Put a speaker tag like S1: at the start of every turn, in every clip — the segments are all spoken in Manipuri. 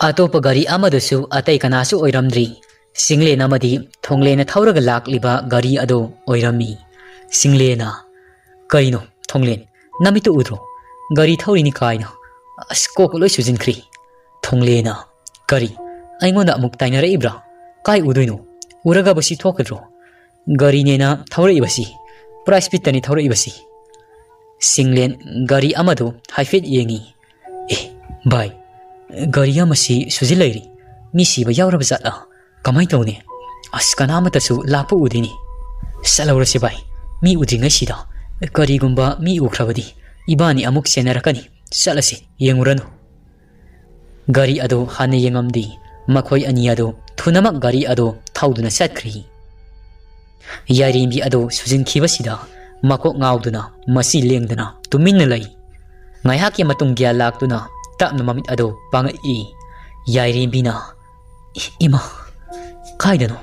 S1: ꯑꯇꯣꯞꯄ ꯒꯥꯔꯤ ꯑꯃꯗꯁꯨ ꯑꯇꯩ ꯀꯅꯥꯁꯨ ꯑꯣꯏꯔꯝꯗ꯭ꯔꯤ ꯁꯤꯡꯂꯦꯟ ꯑꯃꯗꯤ ꯊꯣꯡꯂꯦꯅ ꯊꯧꯔꯒ ꯂꯥꯛꯂꯤꯕ ꯒꯥꯔꯤ ꯑꯗꯨ ꯑꯣꯏꯔꯝꯃꯤ ꯁꯤꯡꯂꯦꯅ ꯀꯩꯅꯣ ꯊꯣꯡꯂꯦꯟ ꯅꯃꯤꯠꯇꯨ ꯎꯗ꯭ꯔꯣ ꯒꯥꯔꯤ ꯊꯧꯔꯤꯅꯤ ꯀꯥꯏꯅ ꯑꯁ ꯀꯣꯛ ꯂꯣꯏ ꯁꯨꯖꯤꯟꯈ꯭ꯔꯤ ꯊꯣꯡꯂꯦꯅ ꯀꯔꯤ ꯑꯩꯉꯣꯟꯗ ꯑꯃꯨꯛ ꯇꯥꯏꯅꯔꯛꯏꯕ꯭ꯔꯥ ꯀꯥꯏ ꯎꯗꯣꯏꯅꯣ ꯎꯔꯒꯕꯁꯤ ꯊꯣꯛꯀꯗ꯭ꯔꯣ ꯒꯥꯔꯤꯅꯦꯅ ꯊꯧꯔꯛꯏꯕꯁꯤ ꯄꯨꯔꯥ ꯁ꯭ꯄꯤꯠꯇꯅꯤ ꯊꯧꯔꯛꯏꯕꯁꯤ ꯁꯤꯡꯂꯦꯟ ꯒꯥꯔꯤ ꯑꯃꯗꯨ ꯍꯥꯏꯐꯦꯠ ꯌꯦꯡꯉꯤ ꯑꯦ ꯚꯥꯏ ꯒꯥꯔꯤ ꯑꯃꯁꯤ ꯁꯨꯖꯤꯜ ꯂꯩꯔꯤ ꯃꯤ ꯁꯤꯕ ꯌꯥꯎꯔꯕ ꯖꯥꯠꯂꯥ ꯀꯃꯥꯏ ꯇꯧꯅꯤ ꯑꯁ ꯀꯅꯥꯃꯇꯁꯨ ꯂꯥꯛꯄ ꯎꯗꯦꯅꯤ ꯆꯠꯍꯧꯔꯁꯤ ꯚꯥꯏ ꯃꯤ ꯎꯗ꯭ꯔꯤꯉꯩꯁꯤꯗ ꯀꯔꯤꯒꯨꯝꯕ ꯃꯤ ꯎꯈ꯭ꯔꯕꯗꯤ ꯏꯕꯥꯅꯤ ꯑꯃꯨꯛ ꯆꯦꯟꯅꯔꯛꯀꯅꯤ ꯆꯠꯂꯁꯤ ꯌꯦꯡꯉꯨꯔꯅꯨ ꯒꯥꯔꯤ ꯑꯗꯨ ꯍꯥꯟꯅ ꯌꯦꯡꯉꯝꯗꯤ ꯃꯈꯣꯏ ꯑꯅꯤ ꯑꯗꯨ ꯊꯨꯅꯃꯛ ꯒꯥꯔꯤ ꯑꯗꯨ ꯊꯧꯗꯨꯅ ꯆꯠꯈ꯭ꯔꯤ ꯌꯥꯏꯔꯦꯝꯕꯤ ꯑꯗꯨ ꯁꯨꯖꯤꯟꯈꯤꯕꯁꯤꯗ ꯃꯀꯣꯛ ꯉꯥꯎꯗꯨꯅ ꯃꯁꯤ ꯂꯦꯡꯗꯅ ꯇꯨꯃꯤꯟꯅ ꯂꯩ ꯉꯥꯏꯍꯥꯛꯀꯤ ꯃꯇꯨꯡ ꯒ꯭ꯌꯥꯟ ꯂꯥꯛꯇꯨꯅ ꯇꯞꯅ ꯃꯃꯤꯠ ꯑꯗꯨ ꯄꯥꯡꯉꯛꯏ ꯌꯥꯏꯔꯦꯝꯕꯤꯅ ꯏꯃꯥ ꯀꯥꯏꯗꯅꯣ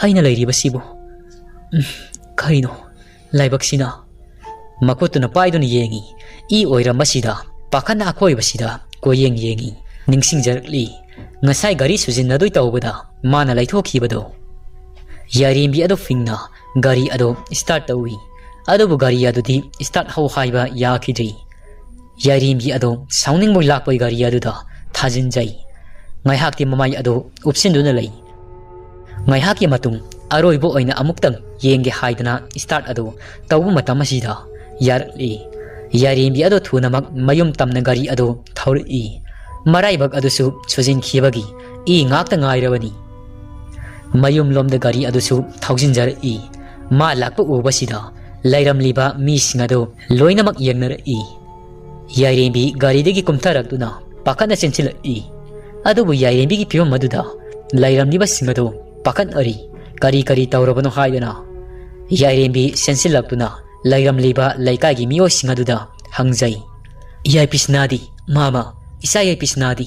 S1: ꯑꯩꯅ ꯂꯩꯔꯤꯕꯁꯤꯕꯨ ꯀꯔꯤꯅꯣ ꯂꯥꯏꯕꯛꯁꯤꯅ ꯃꯈꯨꯠꯇꯨꯅ ꯄꯥꯏꯗꯨꯅ ꯌꯦꯡꯉꯤ ꯏ ꯑꯣꯏꯔꯝꯕꯁꯤꯗ ꯄꯥꯈꯠꯅ ꯑꯀꯣꯏꯕꯁꯤꯗ ꯀꯣꯌꯦꯡ ꯌꯦꯡꯉꯤ ꯅꯤꯡꯁꯤꯡꯖꯔꯛꯂꯤ ꯉꯁꯥꯏ ꯒꯥꯔꯤ ꯁꯨꯖꯤꯟꯅꯗꯣꯏ ꯇꯧꯕꯗ ꯃꯥꯅ ꯂꯩꯊꯣꯛꯈꯤꯕꯗꯣ ꯌꯥꯏꯔꯦꯝꯕꯤ ꯑꯗꯨ ꯐꯤꯡꯅ ꯒꯥꯔꯤ ꯑꯗꯨ ꯁ꯭ꯇꯥꯔꯠ ꯇꯧꯏ ꯑꯗꯨꯕꯨ ꯒꯥꯔꯤ ꯑꯗꯨꯗꯤ ꯁ꯭ꯇꯥꯔꯠ ꯍꯧ ꯍꯥꯏꯕ ꯌꯥꯈꯤꯗ꯭ꯔꯤ ꯌꯥꯏꯔꯦꯝꯕꯤ ꯑꯗꯨ ꯁꯥꯎꯅꯤꯡꯕꯣꯏ ꯂꯥꯛꯄꯣꯏ ꯒꯥꯔꯤ ꯑꯗꯨꯗ ꯊꯥꯖꯤꯟꯖꯩ ꯉꯥꯏꯍꯥꯛꯇꯤ ꯃꯃꯥꯏ ꯑꯗꯨ ꯎꯞꯁꯤꯟꯗꯨꯅ ꯂꯩ ꯉꯥꯏꯍꯥꯛꯀꯤ ꯃꯇꯨꯡ ꯑꯔꯣꯏꯕ ꯑꯣꯏꯅ ꯑꯃꯨꯛꯇꯪ ꯌꯦꯡꯒꯦ ꯍꯥꯏꯗꯅ ꯁ꯭ꯇꯥꯔꯠ ꯑꯗꯨ ꯇꯧꯕ ꯃꯇꯝ ꯑꯁꯤꯗ ꯌꯥꯔꯛꯂꯤ ꯌꯥꯏꯔꯦꯝꯕꯤ ꯑꯗꯨ ꯊꯨꯅꯃꯛ ꯃꯌꯨꯝ ꯇꯝꯅ ꯒꯥꯔꯤ ꯑꯗꯨ ꯊꯧꯔꯛꯏ ꯃꯔꯥꯏꯕꯛ ꯑꯗꯨꯁꯨ ꯁꯨꯖꯤꯟꯈꯤꯕꯒꯤ ꯏ ꯉꯥꯛꯇ ꯉꯥꯏꯔꯕꯅꯤ ꯃꯌꯨꯝ ꯂꯣꯝꯗ ꯒꯥꯔꯤ ꯑꯗꯨꯁꯨ ꯊꯧꯖꯤꯟꯖꯔꯛꯏ ꯃꯥ ꯂꯥꯛꯄ ꯎꯕꯁꯤꯗ ꯂꯩꯔꯝꯂꯤꯕ ꯃꯤꯁꯤꯡ ꯑꯗꯨ ꯂꯣꯏꯅꯃꯛ ꯌꯦꯡꯅꯔꯛꯏ ꯌꯥꯏꯔꯦꯝꯕꯤ ꯒꯥꯔꯤꯗꯒꯤ ꯀꯨꯝꯊꯔꯛꯇꯨꯅ ꯄꯥꯈꯠꯅ ꯆꯦꯟꯁꯤꯜꯂꯛꯏ ꯑꯗꯨꯕꯨ ꯌꯥꯏꯔꯦꯝꯕꯤꯒꯤ ꯐꯤꯕꯝ ꯑꯗꯨꯗ ꯂꯩꯔꯝꯂꯤꯕꯁꯤꯡ ꯑꯗꯨ ꯄꯥꯈꯠꯅꯔꯤ ꯀꯔꯤ ꯀꯔꯤ ꯇꯧꯔꯕꯅꯣ ꯍꯥꯏꯗꯅ ꯌꯥꯏꯔꯦꯝꯕꯤ ꯆꯦꯟꯁꯤꯜꯂꯛꯇꯨꯅ ꯂꯩꯔꯝꯂꯤꯕ ꯂꯩꯀꯥꯏꯒꯤ ꯃꯤꯑꯣꯏꯁꯤꯡ ꯑꯗꯨꯗ ꯍꯪꯖꯩ ꯌꯥꯏꯄꯤꯁꯅꯥꯗꯤ ꯃꯥꯃ ꯏꯆꯥ ꯌꯥꯏꯄꯤꯁꯅꯥꯗꯤ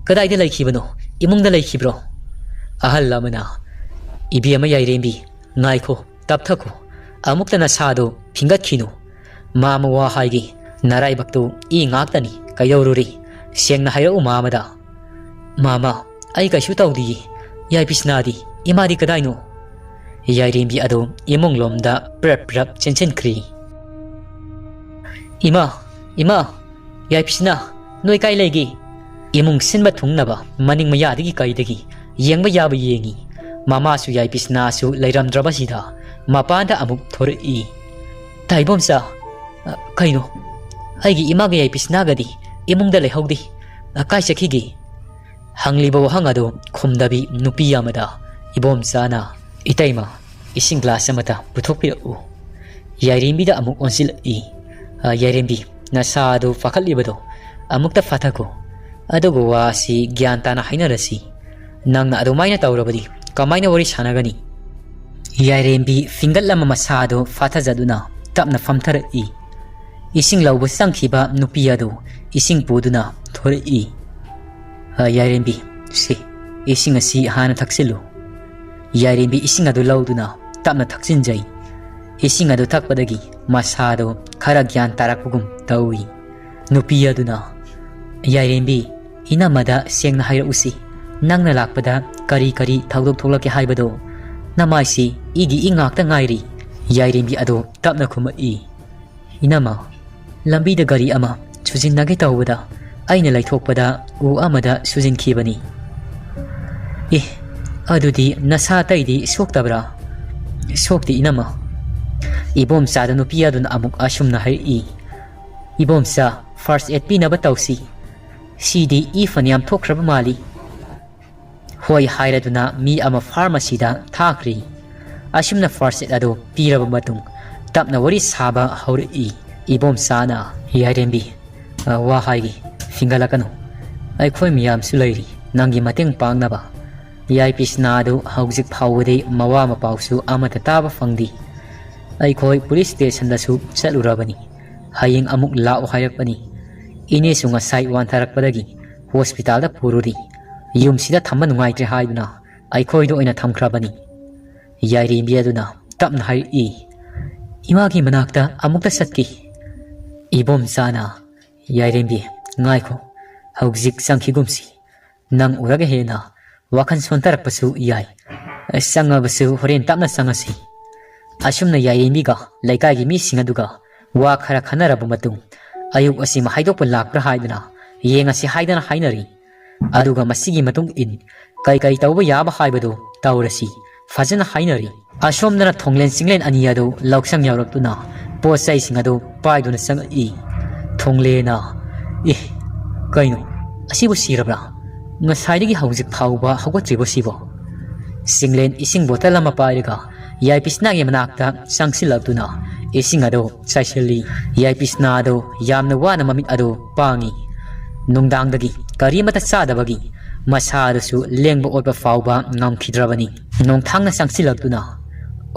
S1: ꯀꯗꯥꯏꯗ ꯂꯩꯈꯤꯕꯅꯣ ꯏꯃꯨꯡꯗ ꯂꯩꯈꯤꯕ꯭ꯔꯣ ꯑꯍꯜ ꯑꯃꯅ ꯏꯕꯦꯝꯃ ꯌꯥꯏꯔꯦꯝꯕꯤ ꯉꯥꯏꯈꯣ ꯇꯞꯊꯈꯣ ꯑꯃꯨꯛꯇ ꯅꯁꯥꯗꯣ ꯐꯤꯡꯒꯠꯈꯤꯅꯨ ꯃꯥꯃ ꯋꯥ ꯍꯥꯏꯒꯦ ꯅꯔꯥꯏꯕꯛꯇꯨ ꯏ ꯉꯥꯛꯇꯅꯤ ꯀꯩꯗꯧꯔꯨꯔꯤ ꯁꯦꯡꯅ ꯍꯥꯏꯔꯛꯎ ꯃꯥꯃꯗ ꯃꯥꯃ ꯑꯩ ꯀꯩꯁꯨ ꯇꯧꯗꯤꯌꯦ ꯌꯥꯏꯄꯤꯁꯅꯥꯗꯤ ꯏꯃꯥꯗꯤ ꯀꯗꯥꯏꯅꯣ ꯌꯥꯏꯔꯦꯝꯕꯤ ꯑꯗꯨ ꯏꯃꯨꯡꯂꯣꯝꯗ ꯄ꯭ꯔꯞ ꯄ꯭ꯔꯞ ꯆꯦꯟꯁꯤꯟꯈ꯭ꯔꯤ ꯏꯃꯥ ꯏꯃꯥ ꯌꯥꯏꯄꯤꯁꯅꯥ ꯅꯣꯏ ꯀꯥꯏ ꯂꯩꯒꯦ ꯏꯃꯨꯡ ꯁꯤꯟꯕ ꯊꯨꯡꯅꯕ ꯃꯅꯤꯡ ꯃꯌꯥꯗꯒꯤ ꯀꯩꯗꯒꯤ ꯌꯦꯡꯕ ꯌꯥꯕ ꯌꯦꯡꯉꯤ ꯃꯃꯥꯁꯨ ꯌꯥꯏꯄꯤꯁꯅꯥꯁꯨ ꯂꯩꯔꯝꯗ꯭ꯔꯕꯁꯤꯗ ꯃꯄꯥꯟꯗ ꯑꯃꯨꯛ ꯊꯣꯔꯛꯏ ꯇꯥꯏꯕꯣꯝꯆꯥ ꯀꯩꯅꯣ ꯑꯩꯒꯤ ꯏꯃꯥꯒ ꯌꯥꯏꯄꯤꯁꯅꯥꯒꯗꯤ ꯏꯃꯨꯡꯗ ꯂꯩꯍꯧꯗꯦ ꯀꯥꯏ ꯆꯠꯈꯤꯒꯦ ꯍꯪꯂꯤꯕ ꯋꯥꯍꯪ ꯑꯗꯨ ꯈꯨꯝꯗꯕꯤ ꯅꯨꯄꯤ ꯑꯃꯗ ꯏꯕꯣꯝꯆꯥꯅ ꯏꯇꯩꯃ ꯏꯁꯤꯡ ꯒ꯭ꯂꯥꯁ ꯑꯃꯇ ꯄꯨꯊꯣꯛꯄꯤꯔꯛꯎ ꯌꯥꯏꯔꯦꯝꯕꯤꯗ ꯑꯃꯨꯛ ꯑꯣꯟꯁꯤꯜꯂꯛꯏ ꯌꯥꯏꯔꯦꯝꯕꯤ ꯅꯁꯥ ꯑꯗꯨ ꯄꯥꯈꯠꯂꯤꯕꯗꯣ ꯑꯃꯨꯛꯇ ꯐꯥꯊꯈꯣ ꯑꯗꯨꯒ ꯋꯥꯁꯤ ꯒ꯭ꯌꯥꯟ ꯇꯥꯅ ꯍꯥꯏꯅꯔꯁꯤ ꯅꯪꯅ ꯑꯗꯨꯃꯥꯏꯅ ꯇꯧꯔꯕꯗꯤ ꯀꯃꯥꯏꯅ ꯋꯥꯔꯤ ꯁꯥꯟꯅꯒꯅꯤ ꯌꯥꯏꯔꯦꯝꯕꯤ ꯐꯤꯡꯒꯠꯂꯝꯕ ꯃꯁꯥꯗꯨ ꯐꯥꯊꯖꯗꯨꯅ ꯇꯞꯅ ꯐꯝꯊꯔꯛꯏ ꯏꯁꯤꯡ ꯂꯧꯕ ꯆꯪꯈꯤꯕ ꯅꯨꯄꯤ ꯑꯗꯨ ꯏꯁꯤꯡ ꯄꯨꯗꯨꯅ ꯊꯣꯔꯛꯏ ꯌꯥꯏꯔꯦꯝꯕꯤ ꯁꯤ ꯏꯁꯤꯡ ꯑꯁꯤ ꯍꯥꯟꯅ ꯊꯛꯆꯤꯜꯂꯨ ꯌꯥꯏꯔꯦꯝꯕꯤ ꯏꯁꯤꯡ ꯑꯗꯨ ꯂꯧꯗꯨꯅ ꯇꯞꯅ ꯊꯛꯆꯤꯟꯖꯩ ꯏꯁꯤꯡ ꯑꯗꯨ ꯊꯛꯄꯗꯒꯤ ꯃꯁꯥꯗꯨ ꯈꯔ ꯒ꯭ꯌꯥꯟ ꯇꯥꯔꯛꯄꯒꯨꯝ ꯇꯧꯏ ꯅꯨꯄꯤ ꯑꯗꯨꯅ ꯌꯥꯏꯔꯦꯝꯕꯤ ꯏꯅꯝꯃꯗ ꯁꯦꯡꯅ ꯍꯥꯏꯔꯛꯎꯁꯤ ꯅꯪꯅ ꯂꯥꯛꯄꯗ ꯀꯔꯤ ꯀꯔꯤ ꯊꯧꯗꯣꯛ ꯊꯣꯛꯂꯛꯀꯦ ꯍꯥꯏꯕꯗꯣ ꯅꯃꯥꯏꯁꯤ ꯏꯒꯤ ꯏ ꯉꯥꯛꯇ ꯉꯥꯏꯔꯤ ꯌꯥꯏꯔꯦꯝꯕꯤ ꯑꯗꯨ ꯇꯞꯅ ꯈꯨꯝꯃꯛꯏ ꯏꯅꯝꯃ ꯂꯝꯕꯤꯗ ꯒꯥꯔꯤ ꯑꯃ ꯁꯨꯖꯤꯟꯅꯒꯦ ꯇꯧꯕꯗ ꯑꯩꯅ ꯂꯩꯊꯣꯛꯄꯗ ꯎ ꯑꯃꯗ ꯁꯨꯖꯤꯟꯈꯤꯕꯅꯤ ꯑꯗꯨꯗꯤ ꯅꯁꯥ ꯑꯇꯩꯗꯤ ꯁꯣꯛꯇꯕ꯭ꯔꯥ ꯁꯣꯛꯇꯦ ꯏꯅꯝꯃ ꯏꯕꯣꯝꯆꯥꯗ ꯅꯨꯄꯤ ꯑꯗꯨꯅ ꯑꯃꯨꯛ ꯑꯁꯨꯝꯅ ꯍꯥꯏꯔꯛꯏ ꯏꯕꯣꯝꯆꯥ ꯐꯥꯔꯁ ꯑꯦꯗ ꯄꯤꯅꯕ ꯇꯧꯁꯤ ꯁꯤꯗꯤ ꯏ ꯐꯅꯌꯥꯝ ꯊꯣꯛꯈ꯭ꯔꯕ ꯃꯥꯜꯂꯤ ꯍꯣꯏ ꯍꯥꯏꯔꯗꯨꯅ ꯃꯤ ꯑꯃ ꯐꯥꯔꯃꯥꯁꯤꯗ ꯊꯥꯈ꯭ꯔꯤ ꯑꯁꯨꯝꯅ ꯐꯥꯔꯁ ꯑꯦꯗ ꯑꯗꯨ ꯄꯤꯔꯕ ꯃꯇꯨꯡ ꯇꯞꯅ ꯋꯥꯔꯤ ꯁꯥꯕ ꯍꯧꯔꯛꯏ ꯏꯕꯣꯝꯆꯥꯅ ꯌꯥꯏꯔꯦꯝꯕꯤ ꯋꯥ ꯍꯥꯏꯒꯦ ꯐꯤꯡꯒꯠꯂꯛꯀꯅꯨ ꯑꯩꯈꯣꯏ ꯃꯌꯥꯝꯁꯨ ꯂꯩꯔꯤ ꯅꯪꯒꯤ ꯃꯇꯦꯡ ꯄꯥꯡꯅꯕ ꯌꯥꯏꯄꯤꯁꯅꯥ ꯑꯗꯨ ꯍꯧꯖꯤꯛ ꯐꯥꯎꯕꯗꯤ ꯃꯋꯥ ꯃꯄꯥꯎꯁꯨ ꯑꯃꯠꯇ ꯇꯥꯕ ꯐꯪꯗꯦ ꯑꯩꯈꯣꯏ ꯄꯨꯂꯤꯁ ꯁ꯭ꯇꯦꯁꯟꯗꯁꯨ ꯆꯠꯂꯨꯔꯕꯅꯤ ꯍꯌꯦꯡ ꯑꯃꯨꯛ ꯂꯥꯛꯑꯣ ꯍꯥꯏꯔꯛꯄꯅꯤ ꯏꯅꯦꯁꯨ ꯉꯁꯥꯏ ꯋꯥꯟꯊꯔꯛꯄꯗꯒꯤ ꯍꯣꯁꯄꯤꯇꯥꯜꯗ ꯄꯨꯔꯨꯔꯤ ꯌꯨꯝꯁꯤꯗ ꯊꯝꯕ ꯅꯨꯡꯉꯥꯏꯇ꯭ꯔꯦ ꯍꯥꯏꯗꯨꯅ ꯑꯩꯈꯣꯏꯗ ꯑꯣꯏꯅ ꯊꯝꯈ꯭ꯔꯕꯅꯤ ꯌꯥꯏꯔꯦꯝꯕꯤ ꯑꯗꯨꯅ ꯇꯞꯅ ꯍꯥꯏꯔꯛꯏ ꯏꯃꯥꯒꯤ ꯃꯅꯥꯛꯇ ꯑꯃꯨꯛꯇ ꯆꯠꯈꯤ ꯏꯕꯣꯝꯆꯥꯅ ꯌꯥꯏꯔꯦꯝꯕꯤ ꯉꯥꯏꯈꯣ ꯍꯧꯖꯤꯛ ꯆꯪꯈꯤꯒꯨꯝꯁꯤ nang uraga hena wakan sontarak pasu yai sanga basu horen tapna sangasi asumna yai miga laikai gi mi singaduga wa khara khanara bumatung ayuk asima haidok lakra haidana yenga si haidana hainari aduga masigi matung in kai kai tawba yaba haibadu tawrasi fajana hainari asomna thonglen singlen ania do lauksang yauraptuna posai singado paiduna sang i thonglena e kaino asibu sirabra ngasai haujik phauba hawgatribo sibo singlen ising bottle ama pairiga yai pisna ge manakta sangsilabtuna ising ado saisili yai pisna ado yamna wana mamit ado pangi nungdangdagi karimata sadabagi masadasu lengba otba fauba ngamkhidrabani nongthangna sangsilabtuna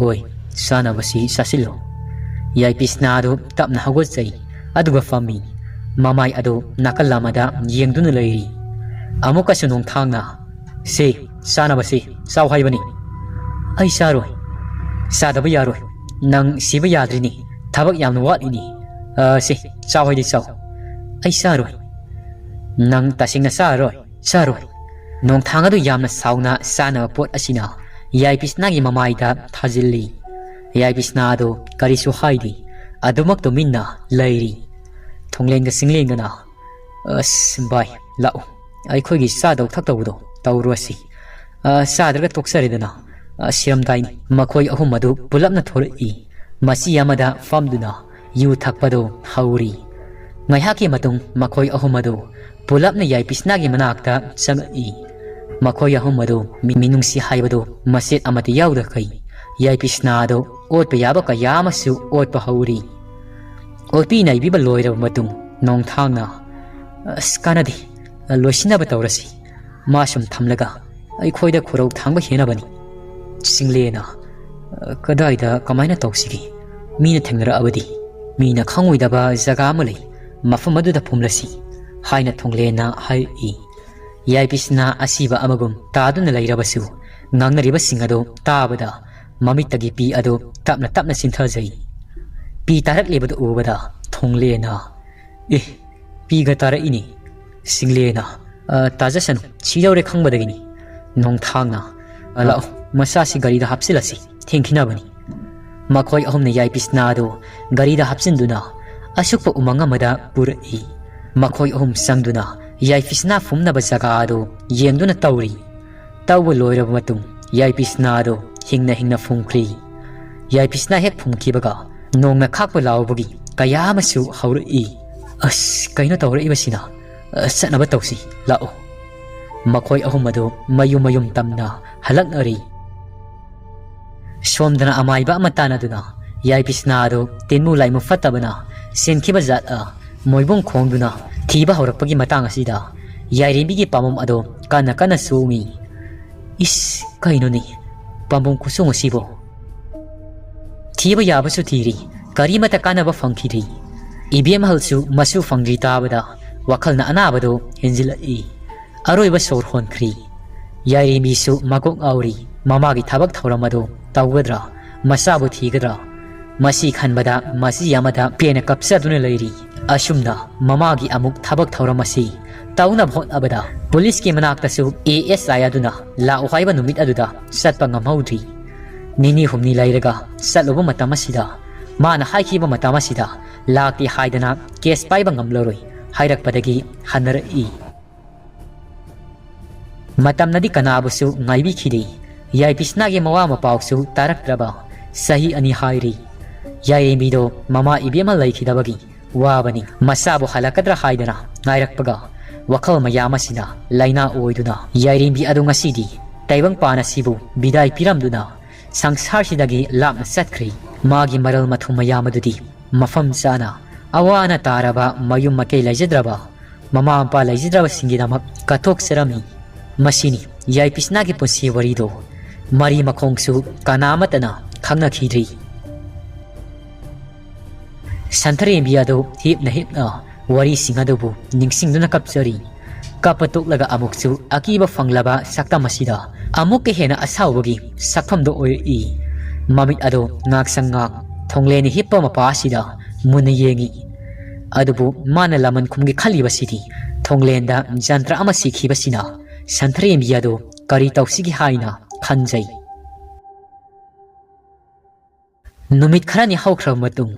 S1: oi sanabasi sasilo yai pisna ado tapna hawgotsai aduga fami mamai ado nakalamada yengduna leiri amukasu nongthangna se sanabasi saw haibani ai saroi sadaba yaroi nang siba yadrini thabak yamna watini se saw haidi saw ai saroi nang tasingna saroi nongthang adu yamna sawna sana pot asina yai pisna gi mamaida thajilli yai pisna ado karisu haidi adumak to minna leiri thonglenga singlengana bai lau ai khogi sa dau thak tawdo tawruasi sa draga toksaridana siramdaini makhoi ahum adu pulapna thori masi yamada famduna yu thakpado hauri ngaihaki matung makhoi ahum adu pulapna yai pisna gi manakta sangi makhoi ahum adu minungsi haibado maset amati yawda kai yai pisna adu otpa yaba ka yamasu otpa hauri otpi nai biba loira matung nongthangna skanadi loisina batawrasi masum thamlaga ai khoida khorau thangba hena bani singlena kadaida kamaina tawsigi mina thengra abadi mina khangoi ba jaga malai mafam adu da phumlasi haina thonglena hai i yai pisna asiba amagum taduna lairabasu ngangnariba singado tabada mamitagi pi ado tapna sinthajai pi tarak lebadu ubada thonglena pi ga tara ini singlena tajasan chidawre khangbadagini nongthangna lao masasi gari da hapsilasi thengkhina bani makhoi ahumna yai pisna ado gari da hapsinduna asukpa umanga mada purai makhoi ahum sangduna yai pisna fumna ba jaga ado yengduna tawri tawba loiraba matung yai pisna ado hingna fumkhri yai pisna hek phumkhibaga nongna khakpa lawbagi kayamasu haurai as kaino tawrai basina sanaba tawsi lao makhoi ahum ado mayum tamna halaknari somdana amaiba amatana duna yai pisna ado tinmu laimu fatabana senkhiba jat a moibong khongduna thiba horakpagi matang asida yairibigi pamom ado kana sungi is kaino ni pamom kusung asibo thiba yabasu thiri karimata kanaba fangkhiri ibem halsu masu fangri tabada wakhalna anabado henjilai aroiba sor honkhri yairimi su magok auri mamagi thabak thauramado tawgadra masabu thigadra masi khanbada masi yamada pena kapsaduna leiri asumna mamagi amuk thabak thauramasi tauna bhot abada police ki manakta su ASI aduna la uhaiba numit aduda satpa ngamhaudri nini humni lairaga satloba matamasida mana haikhiba matamasida lakti haidana case paiba ngamloroi hairakpadagi hanarai matamnadi kanabusu ngaibi khidi yai pisna ge mawa mapawsu taraktraba sahi ani hairi yai mido mama ibema laikhidabagi wabani masabu halakadra haidana ngairakpaga wakhal mayamasina laina oiduna yairimbi adu ngasidi taibang pana sibu bidai piramduna sangsarsidagi lapna satkhri magi maral mathu mayamadudi mafam sana awana taraba mayum makei laijadraba mama ampa laijadraba singidamak kathok serami masini yai pisna gi punsi warido mari makhongsu kanamatana khangna khidri santhare biado hipna wari singadobu ningsingduna kapsari kapatuk laga amuksu akiba fanglaba sakta masida amuk ke hena asawagi sakhamdo oi mamit ado ngaksanga thongleni hippa mapasida mun yengi adubu mana laman khumgi khali basidi thonglenda jantra ama sikhi basina ꯁꯟꯊꯔꯦꯝꯕꯤ ꯑꯗꯨ ꯀꯔꯤ ꯇꯧꯁꯤꯒꯦ ꯍꯥꯏꯅ ꯈꯟꯖꯩ꯫ ꯅꯨꯃꯤꯠ ꯈꯔꯅꯤ ꯍꯧꯈ꯭ꯔꯕ ꯃꯇꯨꯡ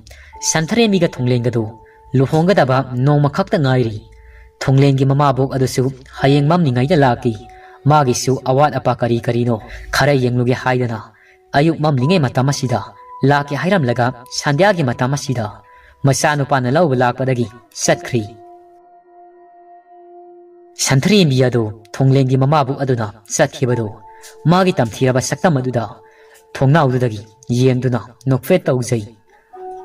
S1: ꯁꯟꯊꯔꯦꯝꯕꯤꯒ ꯊꯣꯡꯂꯦꯟꯒꯗꯨ ꯂꯨꯍꯣꯡꯒꯗꯕ ꯅꯣꯡꯃ ꯈꯛꯇ ꯉꯥꯏꯔꯤ꯫ ꯊꯣꯡꯂꯦꯟꯒꯤ ꯃꯃꯥꯕꯣꯛ ꯑꯗꯨꯁꯨ ꯍꯌꯦꯡ ꯃꯝꯂꯤꯉꯩꯗ ꯂꯥꯛꯈꯤ꯫ ꯃꯥꯒꯤꯁꯨ ꯑꯋꯥꯠ ꯑꯄꯥ ꯀꯔꯤ ꯀꯔꯤꯅꯣ ꯈꯔ ꯌꯦꯡꯂꯨꯒꯦ ꯍꯥꯏꯗꯅ ꯑꯌꯨꯛ ꯃꯝꯂꯤꯉꯩ ꯃꯇꯝ ꯑꯁꯤꯗ ꯂꯥꯛꯀꯦ ꯍꯥꯏꯔꯝꯂꯒ ꯁꯟꯙ꯭ꯌꯥꯒꯤ ꯃꯇꯝ ꯑꯁꯤꯗ ꯃꯆꯥꯅꯨꯄꯥꯅ ꯂꯧꯕ ꯂꯥꯛꯄꯗꯒꯤ ꯆꯠꯈ꯭ꯔꯤ꯫ ꯁꯟꯊꯔꯦꯝꯕꯤ ꯑꯗꯨ ꯊꯣꯡꯂꯦꯟꯒꯤ ꯃꯃꯥꯕꯣꯛ ꯑꯗꯨꯅ ꯆꯠꯈꯤꯕꯗꯨ ꯃꯥꯒꯤ ꯇꯝꯊꯤꯔꯕ ꯁꯛꯇꯝ ꯑꯗꯨꯗ ꯊꯣꯡꯅꯥꯎꯗꯨꯗꯒꯤ ꯌꯦꯡꯗꯨꯅ ꯅꯣꯛꯐꯦꯠ ꯇꯧꯖꯩ꯫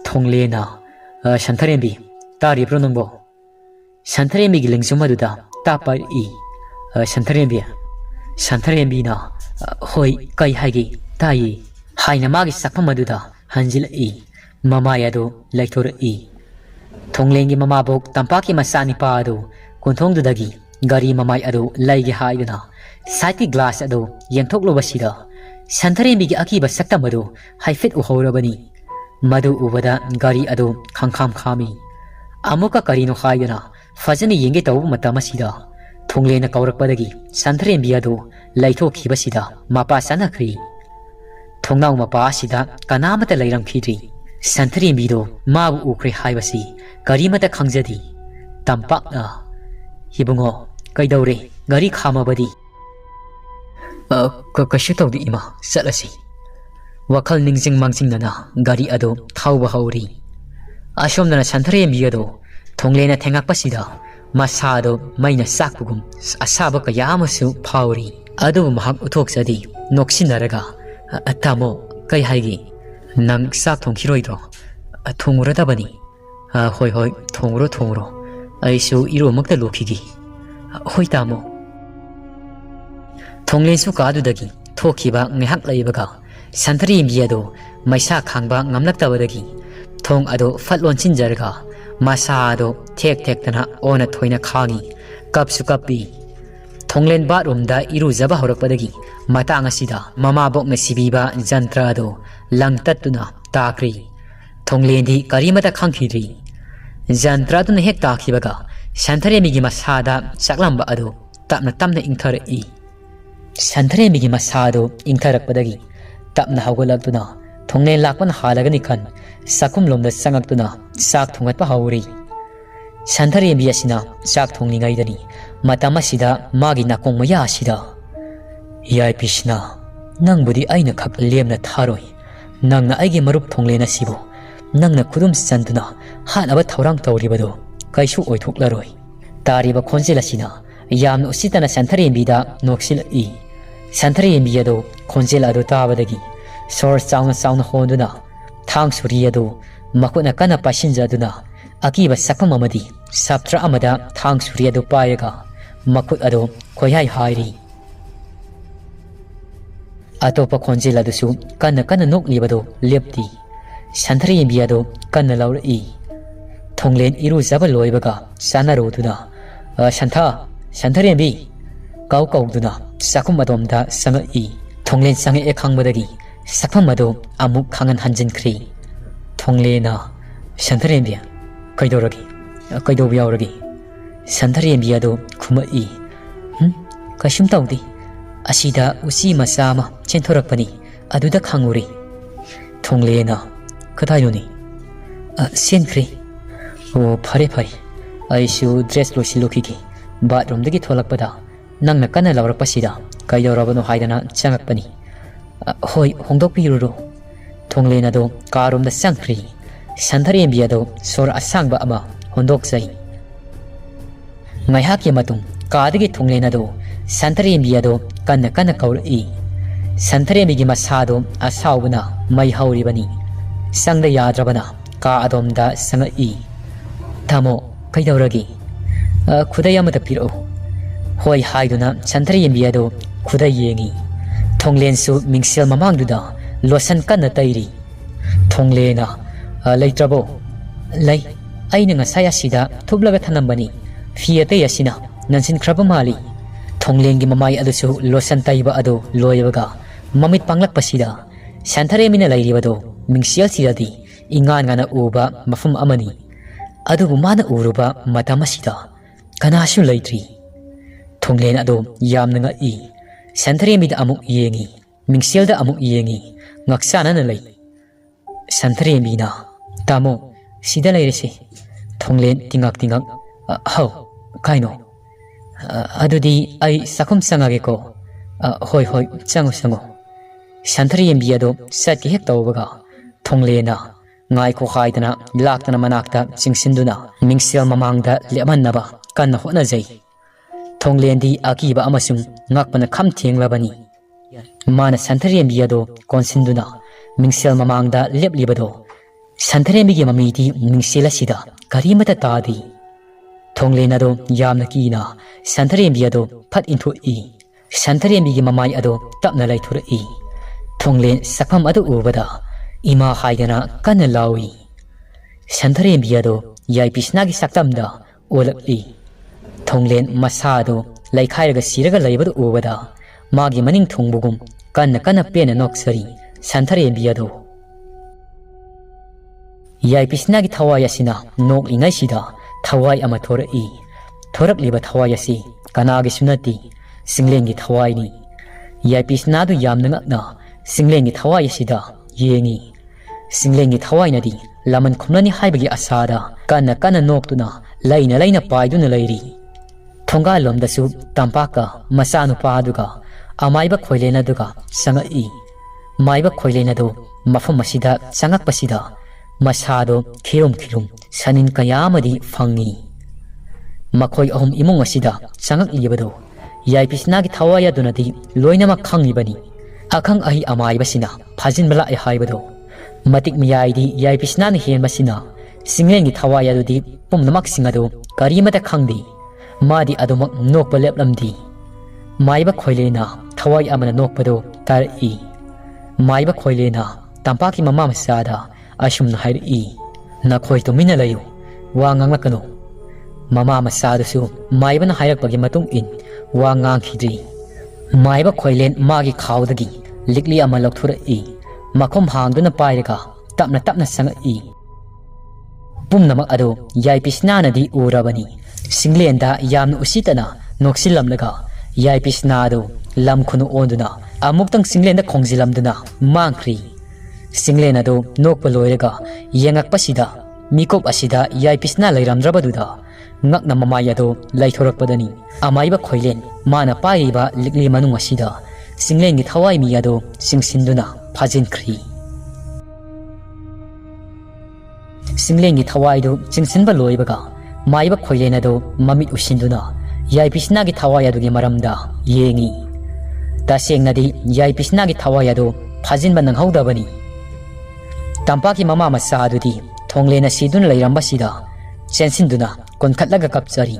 S1: ꯊꯣꯡꯂꯦꯟꯅ ꯁꯟꯊꯔꯦꯝꯕꯤ ꯇꯥꯔꯤꯕ꯭ꯔꯣ ꯅꯪꯕꯣ? ꯁꯟꯊꯔꯦꯝꯕꯤꯒꯤ ꯂꯤꯡꯖꯨꯝ ꯑꯗꯨꯗ ꯇꯥꯞꯄꯛꯏ꯫ ꯁꯟꯊꯔꯦꯝꯕꯤꯅ ꯍꯣꯏ ꯀꯩ ꯍꯥꯏꯒꯦ ꯇꯥꯏꯌꯦ ꯍꯥꯏꯅ ꯃꯥꯒꯤ ꯁꯛꯐꯝ ꯑꯗꯨꯗ ꯍꯟꯖꯤꯜꯂꯛꯏ꯫ ꯃꯃꯥꯏ ꯑꯗꯨ ꯂꯩꯊꯣꯔꯛꯏ꯫ ꯊꯣꯡꯂꯦꯟꯒꯤ ꯃꯃꯥꯕꯣꯛ ꯇꯝꯄꯥꯛꯀꯤ ꯃꯆꯥꯅꯤꯄꯥ ꯑꯗꯨ ꯀꯣꯟꯊꯣꯡꯗꯨꯗꯒꯤ ꯒꯥꯔꯤ ꯃꯃꯥꯏ ꯑꯗꯨ ꯂꯩꯒꯦ ꯍꯥꯏꯗꯨꯅ ꯁꯥꯏꯠꯀꯤ ꯒ꯭ꯂꯥꯁ ꯑꯗꯨ ꯌꯦꯡꯊꯣꯛꯂꯨꯕꯁꯤꯗ ꯁꯟꯊꯔꯦꯝꯕꯤꯒꯤ ꯑꯀꯤꯕ ꯁꯛꯇꯝ ꯑꯗꯨ ꯍꯥꯏꯐꯦꯠ ꯎꯍꯧꯔꯕꯅꯤ꯫ ꯃꯗꯨ ꯎꯕꯗ ꯒꯥꯔꯤ ꯑꯗꯨ ꯈꯪꯈꯥꯝ ꯈꯥꯝꯃꯤ꯫ ꯑꯃꯨꯛꯀ ꯀꯔꯤꯅꯣ ꯍꯥꯏꯗꯨꯅ ꯐꯖꯅ ꯌꯦꯡꯒꯦ ꯇꯧꯕ ꯃꯇꯝ ꯑꯁꯤꯗ ꯊꯣꯡꯂꯦꯟꯅ ꯀꯧꯔꯛꯄꯗꯒꯤ ꯁꯟꯊꯔꯦꯝꯕꯤ ꯑꯗꯨ ꯂꯩꯊꯣꯛꯈꯤꯕꯁꯤꯗ ꯃꯄꯥ ꯆꯥꯅꯈ꯭ꯔꯤ꯫ ꯊꯣꯡꯅꯥꯎ ꯃꯄꯥ ꯑꯁꯤꯗ ꯀꯅꯥꯃꯠꯇ ꯂꯩꯔꯝꯈꯤꯗ꯭ꯔꯤ꯫ ꯁꯟꯊꯔꯦꯝꯕꯤꯗꯣ ꯃꯥꯕꯨ ꯎꯈ꯭ꯔꯦ ꯍꯥꯏꯕꯁꯤ ꯀꯔꯤꯃꯠꯇ ꯈꯪꯖꯗꯦ꯫ ꯇꯝꯄꯥꯛꯅ ꯏꯕꯨꯡꯉꯣ ꯀꯩꯗꯧꯔꯦ ꯒꯥꯔꯤ ꯈꯥꯝꯃꯕꯗꯤ? ꯀꯩꯁꯨ ꯇꯧꯗꯦ ꯏꯃꯥ ꯆꯠꯂꯁꯤ꯫ ꯋꯥꯈꯜ ꯅꯤꯡꯁꯤꯡ ꯃꯥꯡꯖꯤꯡꯅꯅ ꯒꯥꯔꯤ ꯑꯗꯨ ꯊꯧꯕ ꯍꯧꯔꯤ꯫ ꯑꯁꯣꯝꯗꯅ ꯁꯟꯊꯔꯦꯝꯕꯤ ꯑꯗꯨ ꯊꯣꯡꯂꯦꯟꯅ ꯊꯦꯡꯉꯛꯄꯁꯤꯗ ꯃꯁꯥ ꯑꯗꯨ ꯃꯩꯅ ꯆꯥꯛꯄꯒꯨꯝ ꯑꯁꯥꯕ ꯀꯌꯥ ꯑꯃꯁꯨ ꯐꯥꯎꯔꯤ꯫ ꯑꯗꯨꯕꯨ ꯃꯍꯥꯛ ꯎꯠꯊꯣꯛꯆꯗꯦ꯫ ꯅꯣꯛꯁꯤꯟꯅꯔꯒ ꯇꯥꯃꯣ ꯀꯩ ꯍꯥꯏꯒꯦ? ꯅꯪ ꯆꯥꯛ ꯊꯣꯡꯈꯤꯔꯣꯏꯗ꯭ꯔꯣ? ꯊꯣꯡꯉꯨꯔꯗꯕꯅꯤ꯫ ꯍꯣꯏ ꯊꯣꯡꯉꯨꯔꯣ ꯑꯩꯁꯨ ꯏꯔꯨꯃꯛꯇ ꯂꯨꯈꯤꯒꯦ꯫ ꯍꯣꯏ ꯇꯥꯃꯣ꯫ ꯊꯣꯡꯂꯦꯟꯁꯨ ꯀꯥꯗꯨꯗꯒꯤ ꯊꯣꯛꯈꯤꯕ ꯉꯥꯏꯍꯥꯛ ꯂꯩꯕꯒ ꯁꯟꯊꯔꯦꯝꯕꯤ ꯑꯗꯨ ꯃꯩꯁꯥ ꯈꯥꯡꯕ ꯉꯝꯂꯛꯇꯕꯗꯒꯤ ꯊꯣꯡ ꯑꯗꯨ ꯐꯠ ꯂꯣꯟꯁꯤꯟꯖꯔꯒ ꯃꯁꯥ ꯑꯗꯨ ꯊꯦꯛ ꯊꯦꯛꯇꯅ ꯑꯣꯟꯅ ꯊꯣꯏꯅ ꯈꯥꯡꯉꯤ꯫ ꯀꯞꯁꯨ ꯀꯞꯄꯤ꯫ ꯊꯣꯡꯂꯦꯟ ꯕꯥꯠꯔꯨꯝꯗ ꯏꯔꯨꯖꯕ ꯍꯧꯔꯛꯄꯗꯒꯤ ꯃꯇꯥꯡ ꯑꯁꯤꯗ ꯃꯃꯥꯕꯣꯛꯅ ꯁꯤꯕꯤꯕ ꯖꯟꯇ꯭ꯔ ꯑꯗꯨ ꯂꯪꯇꯠꯇꯨꯅ ꯇꯥꯈ꯭ꯔꯤ꯫ ꯊꯣꯡꯂꯦꯟꯗꯤ ꯀꯔꯤꯃꯠꯇ ꯈꯪꯈꯤꯗ꯭ꯔꯤ꯫ ꯖꯟꯇ꯭ꯔ ꯑꯗꯨꯅ ꯍꯦꯛ ꯇꯥꯈꯤꯕꯒ ꯁꯟꯊꯔꯦꯝꯕꯤꯒꯤ ꯃꯁꯥꯗ ꯆꯥꯛꯂꯝꯕ ꯑꯗꯨ ꯇꯞꯅ ꯇꯞꯅ ꯏꯪꯊꯔꯛꯏ꯫ ꯁꯟꯊꯔꯦꯝꯕꯤꯒꯤ ꯃꯁꯥ ꯑꯗꯨ ꯏꯪꯊꯔꯛꯄꯗꯒꯤ ꯇꯞꯅ ꯍꯧꯒꯠꯂꯛꯇꯨꯅ ꯊꯣꯡꯂꯦꯟ ꯂꯥꯛꯄꯅ ꯍꯥꯜꯂꯒꯅꯤ ꯈꯟ ꯆꯥꯛꯈꯨꯝꯂꯣꯝꯗ ꯆꯪꯉꯛꯇꯨꯅ ꯆꯥꯛ ꯊꯣꯡꯒꯠꯄ ꯍꯧꯔꯤ꯫ ꯁꯟꯊꯔꯦꯝꯕꯤ ꯑꯁꯤꯅ ꯆꯥꯛ ꯊꯣꯡꯂꯤꯉꯩꯗꯅꯤ ꯃꯇꯝ ꯑꯁꯤꯗ ꯃꯥꯒꯤ ꯅꯥꯀꯣꯡ ꯃꯌꯥ ꯑꯁꯤꯗ ꯌꯥꯏꯄꯤꯁꯅꯥ ꯅꯪꯕꯨꯗꯤ ꯑꯩꯅ ꯈꯛ ꯂꯦꯝꯅ ꯊꯥꯔꯣꯏ꯫ ꯅꯪꯅ ꯑꯩꯒꯤ ꯃꯔꯨꯞ ꯊꯣꯡꯂꯦꯟ ꯑꯁꯤꯕꯨ ꯅꯪꯅ ꯈꯨꯗꯨꯝ ꯆꯟꯗꯨꯅ ꯍꯥꯠꯅꯕ ꯊꯧꯔꯥꯡ ꯇꯧꯔꯤꯕꯗꯨ ꯀꯩꯁꯨ ꯑꯣꯏꯊꯣꯛꯂꯔꯣꯏ꯫ ꯇꯥꯔꯤꯕ ꯈꯣꯟꯖꯦꯜ ꯑꯁꯤꯅ ꯌꯥꯝꯅ ꯎꯁꯤꯠꯇꯅ ꯁꯟꯊꯔꯦꯝꯕꯤꯗ ꯅꯣꯛꯁꯤꯜꯂꯛꯏ꯫ ꯁꯟꯊꯔꯦꯝꯕꯤ ꯑꯗꯨ ꯈꯣꯟꯖꯦꯜ ꯑꯗꯨ ꯇꯥꯕꯗꯒꯤ ꯁꯣꯔ ꯆꯥꯎꯅ ꯆꯥꯎꯅ ꯍꯣꯟꯗꯨꯅ ꯊꯥꯡ ꯁꯣꯔꯤ ꯑꯗꯨ ꯃꯈꯨꯠꯅ ꯀꯟꯅ ꯄꯥꯏꯁꯤꯟꯖꯗꯨꯅ ꯑꯀꯤꯕ ꯁꯛꯐꯝ ꯑꯃꯗꯤ ꯁꯞꯇ꯭ꯔ ꯑꯃꯗ ꯊꯥꯡ ꯁꯣꯔꯤ ꯑꯗꯨ ꯄꯥꯏꯔꯒ ꯃꯈꯨꯠ ꯑꯗꯨ ꯈꯣꯏꯍꯥꯏ ꯍꯥꯏꯔꯤ꯫ ꯑꯇꯣꯞꯄ ꯈꯣꯟꯖꯦꯜ ꯑꯗꯨꯁꯨ ꯀꯟꯅ ꯀꯟꯅ ꯅꯣꯛꯂꯤꯕꯗꯨ ꯂꯦꯞꯇꯤ꯫ ꯁꯟꯊꯔꯦꯝꯕꯤ ꯑꯗꯨ ꯀꯟꯅ ꯂꯥꯎꯔꯛꯏ꯫ ꯊꯣꯡꯂꯦꯟ ꯏꯔꯨꯖꯕ ꯂꯣꯏꯕꯒ ꯆꯥꯅꯔꯨꯗꯨꯅ ꯁꯟꯊꯔꯦꯝꯕꯤ ꯀꯧꯗꯨꯅ ꯆꯥꯛꯈꯨꯝ ꯑꯗꯣꯝꯗ ꯆꯪꯉꯛꯏ꯫ ꯊꯣꯡꯂꯦꯟ ꯆꯪꯉꯛꯑꯦ ꯈꯪꯕꯗꯒꯤ ꯁꯛꯐꯝ ꯑꯗꯨ ꯑꯃꯨꯛ ꯈꯪꯍꯟ ꯍꯟꯖꯤꯟꯈ꯭ꯔꯤ꯫ ꯊꯣꯡꯂꯦꯟꯅ ꯁꯟꯊꯔꯦꯝꯕꯤ ꯀꯩꯗꯧꯔꯒꯦ? ꯀꯩꯗꯧꯕ ꯌꯥꯎꯔꯒꯦ? ꯁꯟꯊꯔꯦꯝꯕꯤ ꯑꯗꯨ ꯈꯨꯝꯃꯛꯏ꯫ ꯀꯩꯁꯨꯝ ꯇꯧꯗꯦ꯫ ꯑꯁꯤꯗ ꯎꯆꯤ ꯃꯆꯥ ꯑꯃ ꯆꯦꯟꯊꯣꯔꯛꯄꯅꯤ ꯑꯗꯨꯗ ꯈꯪꯉꯨꯔꯦ꯫ ꯊꯣꯡꯂꯦꯟꯅ ꯀꯗꯥꯏꯅꯣꯅꯦ? ꯆꯦꯟꯈ꯭ꯔꯦ꯫ ꯑꯣ ꯐꯔꯦ ꯑꯩꯁꯨ ꯗ꯭ꯔꯦꯁ ꯂꯣꯏꯁꯤꯜꯂꯨꯈꯤꯒꯦ꯫ ꯕꯥꯠꯔꯨꯝꯗꯒꯤ ꯊꯣꯛꯂꯛꯄꯗ ꯅꯪꯅ ꯀꯟꯅ ꯂꯥꯎꯔꯛꯄꯁꯤꯗ ꯀꯩꯗꯧꯔꯕꯅꯣ ꯍꯥꯏꯗꯅ ꯆꯪꯉꯛꯄꯅꯤ꯫ ꯍꯣꯏ ꯍꯣꯡꯗꯣꯛꯄꯤꯔꯨꯔꯣ꯫ ꯊꯣꯡꯂꯦꯟ ꯑꯗꯨ ꯀꯥꯔꯣꯝꯗ ꯆꯪꯈ꯭ꯔꯤ꯫ ꯁꯟꯊꯔꯦꯝꯕꯤ ꯑꯗꯨ ꯁꯣꯔ ꯑꯁꯥꯡꯕ ꯑꯃ ꯍꯣꯟꯗꯣꯛꯆꯩ꯫ ꯉꯥꯏꯍꯥꯛꯀꯤ ꯃꯇꯨꯡ ꯀꯥꯗꯒꯤ ꯊꯣꯡꯂꯦꯟ ꯑꯗꯨ ꯁꯟꯊꯔꯦꯝꯕꯤ ꯑꯗꯨ ꯀꯟꯅ ꯀꯟꯅ ꯀꯧꯔꯛꯏ꯫ ꯁꯟꯊꯔꯦꯝꯕꯤꯒꯤ ꯃꯁꯥꯗꯨ ꯑꯁꯥꯎꯕꯅ ꯃꯩ ꯍꯧꯔꯤꯕꯅꯤ꯫ ꯆꯪꯗ ꯌꯥꯗ꯭ꯔꯕꯅ ꯀꯥ ꯑꯗꯣꯝꯗ ꯆꯪꯉꯛꯏ꯫ ꯇꯥꯃꯣ ꯀꯩꯗꯧꯔꯒꯦ? ꯈꯨꯗꯩ ꯑꯃꯇ ꯄꯤꯔꯛꯎ꯫ ꯍꯣꯏ ꯍꯥꯏꯗꯨꯅ ꯁꯟꯊꯔꯦꯝꯕꯤ ꯑꯗꯨ ꯈꯨꯗꯩ ꯌꯦꯡꯉꯤ꯫ ꯊꯣꯡꯂꯦꯟꯁꯨ ꯃꯤꯡꯁꯦꯜ ꯃꯃꯥꯡꯗꯨꯗ ꯂꯣꯁꯟ ꯀꯟꯅ ꯇꯩꯔꯤ꯫ ꯊꯣꯡꯂꯦꯟꯅ ꯂꯩꯇ꯭ꯔꯕꯣ? ꯂꯩ꯫ ꯑꯩꯅ ꯉꯁꯥꯏ ꯑꯁꯤꯗ ꯊꯨꯞꯂꯒ ꯊꯅꯝꯕꯅꯤ꯫ ꯐꯤ ꯑꯇꯩ ꯑꯁꯤꯅ ꯅꯟꯁꯤꯟꯈ꯭ꯔꯕ ꯃꯥꯜꯂꯤ꯫ ꯊꯣꯡꯂꯦꯟꯒꯤ ꯃꯃꯥꯏ ꯑꯗꯨꯁꯨ ꯂꯣꯁꯟ ꯇꯩꯕ ꯑꯗꯨ ꯂꯣꯏꯕꯒ ꯃꯃꯤꯠ ꯄꯥꯡꯂꯛꯄꯁꯤꯗ ꯁꯟꯊꯔꯦꯝꯕꯤꯅ ꯂꯩꯔꯤꯕꯗꯨ ꯃꯤꯡꯁꯦꯜꯁꯤꯗꯗꯤ ꯏꯉꯥꯟ ꯉꯥꯟꯅ ꯎꯕ ꯃꯐꯝ ꯑꯃꯅꯤ꯫ ꯑꯗꯨꯕꯨ ꯃꯥꯅ ꯎꯔꯨꯕ ꯃꯇꯝ ꯑꯁꯤꯗ ꯀꯅꯥꯁꯨ ꯂꯩꯇ꯭ꯔꯤ꯫ Thonglen ado yamna ngai Santaremida amuk yengi Mingselda amuk yengi Ngaksana na lay Santaremina Tamo sida layrese Thonglen tingak Hau kaino Adudi ay sakum sangage ko Hoi sango Santarembi ado sat ki hek tawbaga Thonglena ngai ko khaidana laktana manakta singsinduna mingsel mamangda lemanaba kanna hona jai Thonglendi akiba amasung ngakpana kham thenglabani mana Santarembi ado konsinduna mingsel mamangda leplibado Santarembi gi mamiti mingsela sida karimata tadi Thonglen ado yamna kina Santarembi ado phat inthu I Santarembi gi mamai ado tapna laithur I Thonglen sakam ado ubada Ima haidana kana lawi Santarembi ado yaipisna gi saktamda olakli Thonglen masado laikhairaga siraga laibadu ubada magi maning thongbugum kana pena noksari Santarembi ado yaipisna gi thawai asina nok ingai sida thawai ama thorai thorak liba thawai asi kanagi sunati Singlen gi thawai ni yaipisna du yamna ngakna Singlen gi thawai asida yengi Singlen gi thawai nadi laman khumlani haibagi asada kana noktuna laina paiduna lairi thonga lomdasu tampaka masanu paaduga amaiba khoilena duga sangai maiba khoilena do mafam asida sangak pasida masado khirum sanin kayamadi fangi makhoi ahum imung asida sangak libado yaipisna gi thawaya dunadi loinama khangibani akhang ahi amaiba sina phajin bala ai haibado Matik miyai yaipisna ni hen masina Singlen gi thawai adudi pumnamak singado karimata khangdi madi adumak nokpa leplamdi maiba khoilena thawai amana nokpado tar I maiba khoilena tampaki mama masada ashumna hair I na khoi to mina layu wa ngangakano mama masada su maiba na hayakpagi matung in wa ngang khidri maiba khoilen magi khawdagi likli ama lokthura I makom hangduna pairaga tapna sangai pumnamak ado yaipisna nadi urabani Singlenda yamna usitana noksillamlaga yaipisna ado lamkhunu onduna amuktang Singlenda khongjilamduna mangkhri Singlen ado nokpa loiraga yengakpasida mikop asida yaipisna lairamdrabaduda ngakna mamai ado laithorakpadani amaiba khoilen mana paiba likli manung asida Singlen gi thawai mi ado singsinduna Phajinkhri Singlen gi thawai do chingsinba loibaga maiba khoilena do mamit usinduna yaipisna gi thawai adu gi maramda yengi tasengna di yaipisna gi thawai adu phajinba nanghaudabani tampaki mama masa adu di Thonglena sidun lairamba sida chensinduna konkhatlaga kapchari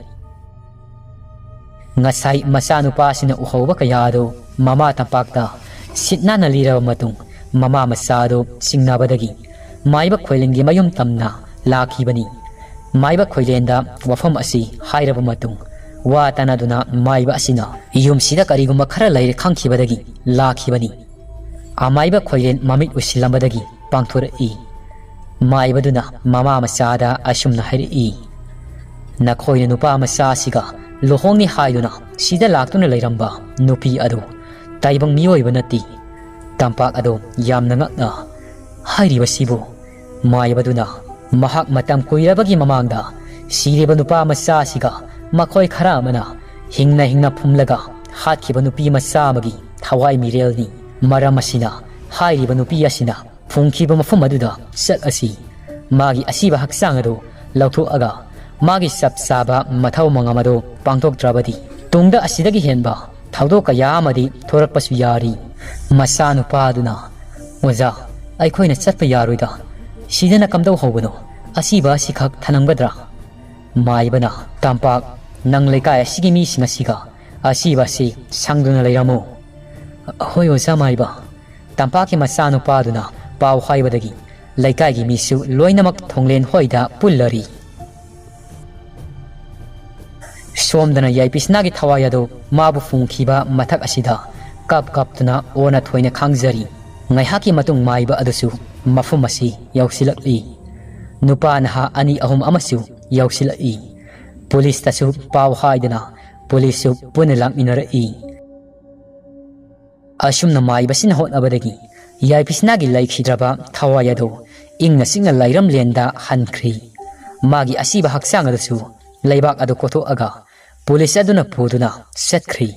S1: ngasai masanu pasina uhauba kaya do mama tampakta Sitna na liraw matung mama masado singnabadagi maiba khoilengi mayum tamna lakhibani maiba khoilenda wafam asi hairaba matung wa tanaduna maiba asina yum sida kariguma khara laire khangkhibadagi lakhibani amaiba khoilen mamit usilambadagi pangthura I maiba duna mama masada ashumna hairi I na khoina nupa masa siga lohongni haiduna sida laktuna lairamba nupi adu taibang miyoi banati tampak ado yamna ngakna hairiba sibu maibaduna mahak matam kuirabagi mamangda siriba nupa masa siga makhoi khara amana hingna phumlaga hatkiba nupi masa amagi thawai mirelni maram asina hairiba nupi asina phungkhiba mafum aduda sat asi magi asiba haksang ado lauthu aga magi sapsaba mathau mangamado pangtok trabadi tungda asidagi henba thaudo kaya amadi thorakpasu yari masanu paduna oza aikhoina chatpa yaroida sidana kamdau hobano asiba sikhak thanamgadra maibana tampak nang lekai asigi mi singasiga asiba si sangduna leiramo hoi oza maiba tampaki masanu paduna pau haibadagi lekai gi misu loinamak Thonglen hoida pullari somdana yaipisna gi thawai ado mabu phungkhiba mathak asida kap tuna ona thoina khangzari ngaihaki matung maiba adusu mafum asi yausilakli nupa naha ani ahum amasu yausilai police tasu paw haidana police पुनः लामिनरई असुमना माइबसिन होटनबदगी याइपिसनागी लाइखिद्रबा थवाय अदो इंगना सिंगना लाइरम लेंदा हनख्री मागी असीबा हक्सांग अदसु लैबाक अदो कोथोअगा पुलिस अदुना पुदुना सेटख्री